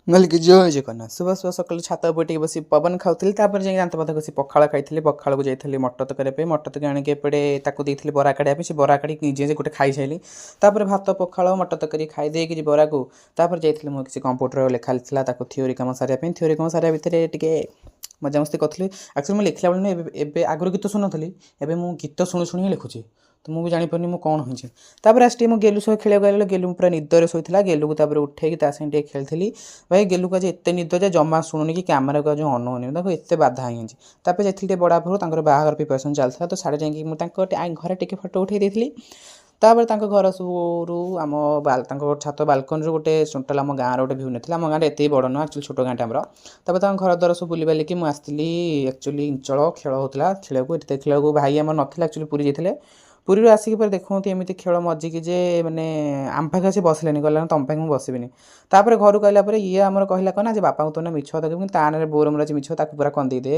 କହିଲି କି ଜୟ ଜଗନ୍ନାଥ ଶୁଭ ଶୁଭ ସକାଳୁ ଛାତ ଉପରେ ଟିକେ ବସି ପବନ ଖାଉଥିଲି ତାପରେ ଯାଇକି ଦାନ୍ତ ଫାନ୍ତ ଘଷି ପଖାଳ ଖାଇଥିଲି ପଖାଳକୁ ଯାଇଥିଲି ମଟର ତରକାରୀ ପାଇଁ ମଟର ତରକାରୀ ଆଣିକି ଏପଟେ ତାକୁ ଦେଇଥିଲି ବରା କାଢ଼ିବା ପାଇଁ ସେ ବରା କାଢ଼ିକି ନିଜେ ନିଜେ ଗୋଟେ ଖାଇସାଇଲି ତାପରେ ଭାତ ପଖାଳ ମଟର ତରକାରୀ ଖାଇ ଦେଇକି ବରାକୁ ତାପରେ ଯାଇଥିଲି ମୁଁ କିଛି କମ୍ପ୍ୟୁଟର ଲେଖା ଥିଲା ତାକୁ ଥିଓରି କାମ ସାରିବା ପାଇଁ ଥିଓରି କାମ ସାରିବା ଭିତରେ ଟିକେ ମଜାମସ୍ତି କରିଥିଲି ଆକ୍ଚୁଆଲି ମୁଁ ଲେଖିଲା ବେଳେ ଏବେ ଏବେ ଆଗରୁ ଗୀତ ଶୁଣୁନଥିଲି ଏବେ ମୁଁ ଗୀତ ଶୁଣି ଶୁଣି ହିଁ ଲେଖୁଛି ତ ମୁଁ ବି ଜାଣିପାରୁନି ମୁଁ କ'ଣ ହେଇଛି ତାପରେ ଆସି ଟିକେ ମୁଁ ଗେଲୁ ସହ ଖେଳିବାକୁ ଗଲା ଗେଲୁ ପୁରା ନିଦରେ ଶୋଇଥିଲା ଗେଲୁକୁ ତାପରେ ଉଠେଇକି ତା ସାଙ୍ଗେ ଟିକେ ଖେଳିଥିଲି ଭାଇ ଗେଲୁକୁ ଆଜି ଏତେ ନିଦ ଯେ ଜମା ଶୁଣୁନି କି କ୍ୟାମେରାକୁ ଆଜି ଅନଉନି ତାକୁ ଏତେ ବାଧା ହେଇଯାଇଛି ତାପରେ ଯାଇଥିଲି ଟିକେ ବଡ଼ ବାପା ତାଙ୍କର ବାହାଘର ପ୍ରିପାରେସନ୍ ଚାଲିଥିଲା ତ ସାଡ଼େ ଯାଇକି ମୁଁ ତାଙ୍କ ଘରେ ଟିକେ ଫଟୋ ଉଠେଇ ଦେଇଥିଲି ତାପରେ ତାଙ୍କ ଘର ସବୁରୁ ଆମ ତାଙ୍କ ଛାତ ବାଲକୋନିରୁ ଗୋଟେ ଟୋଟାଲ୍ ଆମ ଗାଁର ଗୋଟେ ଭିଉ ନେଇଥିଲା ଆମ ଗାଁରେ ଏତେ ବଡ଼ ନୁହଁ ଆକ୍ଚୁଆଲି ଛୋଟ ଗାଁଟେ ଆମର ତାପରେ ତାଙ୍କ ଘର ଦ୍ୱାରା ସବୁ ବୁଲି ବାଲିକି ମୁଁ ଆସିଥିଲି ଆକ୍ଚୁଆଲି ଇଞ୍ଚଳ ଖେଳ ହେଉଥିଲା ଖେଳିବାକୁ ଏଠି ଦେଖିଲାକୁ ଭାଇ ଆମର ନଥିଲା ଆକ୍ଚୁଆଲି ପୁରୀ ଯାଇଥିଲେ ପୁରୀରୁ ଆସିକି ପରେ ଦେଖନ୍ତି ଏମିତି ଖେଳ ମଜିକି ଯେ ମାନେ ଆମ ପାଖେ ଆସି ବସିଲେନି କହିଲା ତମ ପାଇଁ ମୁଁ ବସିବିନି ତାପରେ ଘରକୁ ଆସିଲା ପରେ ଇଏ ଆମର କହିଲା କ'ଣ ନା ଯେ ବାପାଙ୍କୁ ତ ମିଛ କଥା କହିବୁ ତା ନାଁରେ ବୋର ମୋର ଆଜି ମିଛ ତାକୁ ପୁରା କନ୍ଦେଇ ଦେ